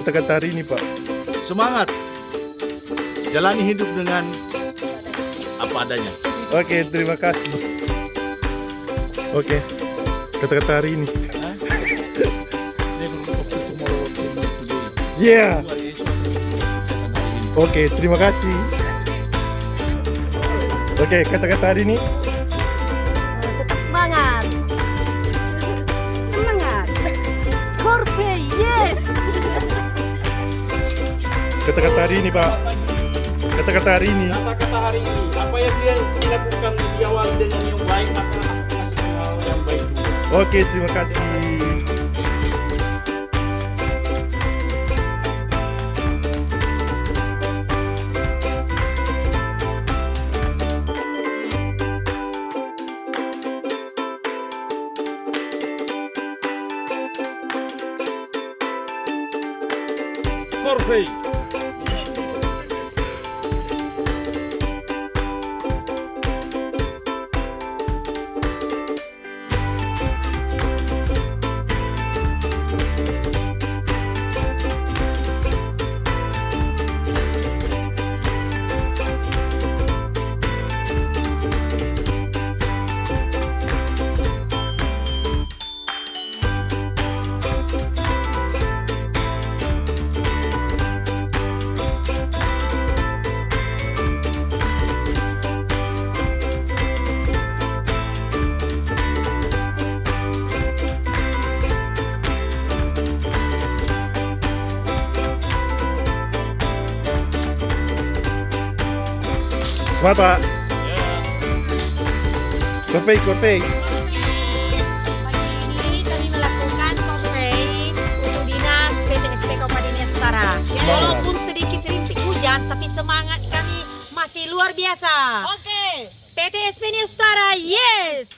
kata-kata hari ini, Pak? Semangat. Jalani hidup dengan apa adanya. Oke, terima kasih. Oke, kata-kata hari ini. Yeah. Oke, terima kasih. Oke, kata-kata hari ini. Tetap semangat. Semangat. Korvey, yes. Kata-kata hari ini, Pak. Kata-kata hari ini. Kata-kata hari ini, apa yang dia dilakukan diawali dengan yang baik, maka masih hal yang baik juga. Oke, terima kasih. Korvey. Semangat, Pak. Korvey. Pagi ini kami melakukan Korvey untuk dinas PTSP Kabupaten Nias Utara. Walaupun sedikit rintik hujan, tapi semangat kami masih luar biasa. Oke. PTSP Nias Utara, yes.